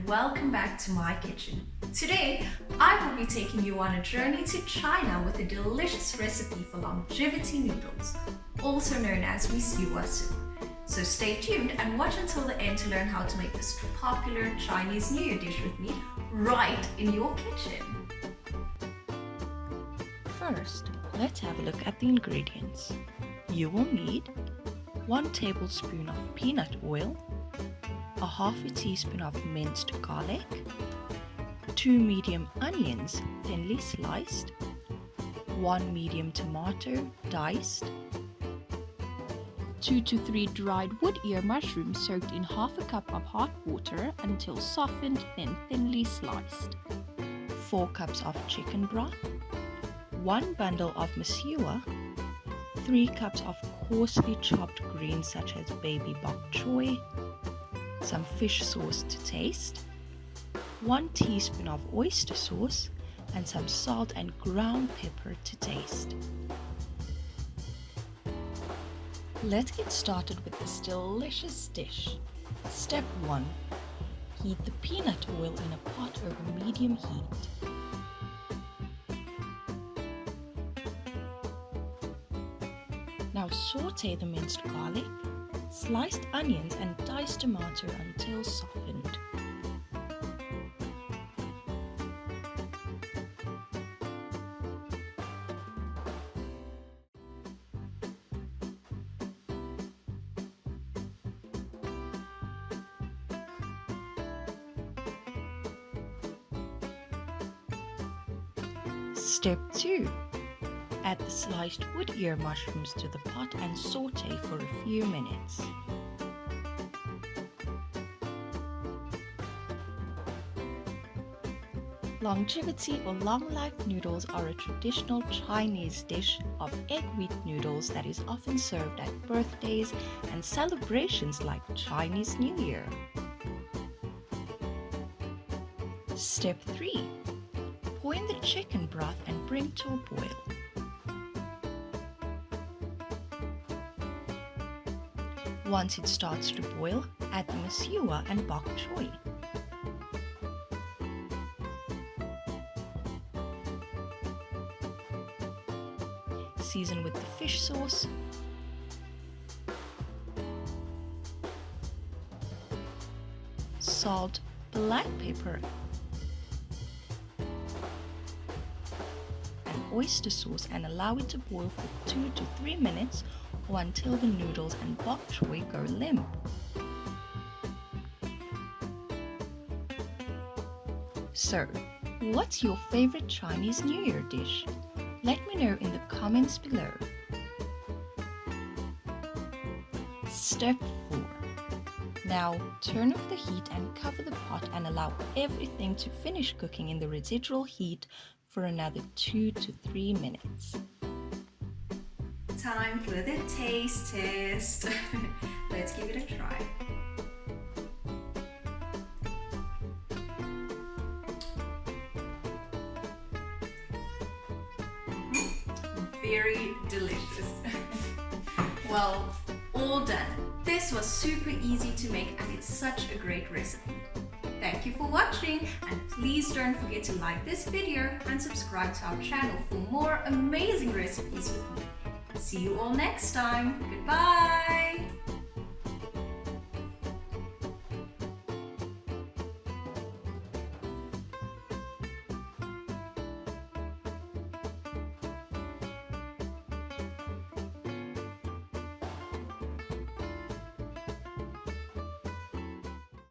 welcome back to my kitchen. Today, I will be taking you on a journey to China with a delicious recipe for longevity noodles, also known as misua soup. So stay tuned and watch until the end to learn how to make this popular Chinese New Year dish with me right in your kitchen. First, let's have a look at the ingredients. You will need 1 tablespoon of peanut oil, a half a teaspoon of minced garlic, 2 medium onions thinly sliced, 1 medium tomato diced, 2 to 3 dried wood ear mushrooms soaked in half a cup of hot water until softened, then thinly sliced, 4 cups of chicken broth, 1 bundle of misua, 3 cups of coarsely chopped greens such as baby bok choy, some fish sauce to taste, 1 teaspoon of oyster sauce, and some salt and ground pepper to taste. Let's get started with this delicious dish. Step 1. Heat the peanut oil in a pot over medium heat. Now saute the minced garlic, sliced onions and diced tomato until softened. Step 2. Add the sliced wood ear mushrooms to the pot and saute for a few minutes. Longevity or long life noodles are a traditional Chinese dish of egg wheat noodles that is often served at birthdays and celebrations like Chinese New Year. Step 3. Pour in the chicken broth and bring to a boil. Once it starts to boil, add the misua and bok choy. Season with the fish sauce, salt, black pepper, and oyster sauce and allow it to boil for 2 to 3 minutes or until the noodles and bok choy go limp. So, what's your favorite Chinese New Year dish? Let me know in the comments below. Step 4. Now turn off the heat and cover the pot and allow everything to finish cooking in the residual heat for another 2 to 3 minutes. Time for the taste test. Let's give it a try. Very delicious. Well, all done. This was super easy to make and it's such a great recipe. Thank you for watching and please don't forget to like this video and subscribe to our channel for more amazing recipes with me. See you all next time. Goodbye.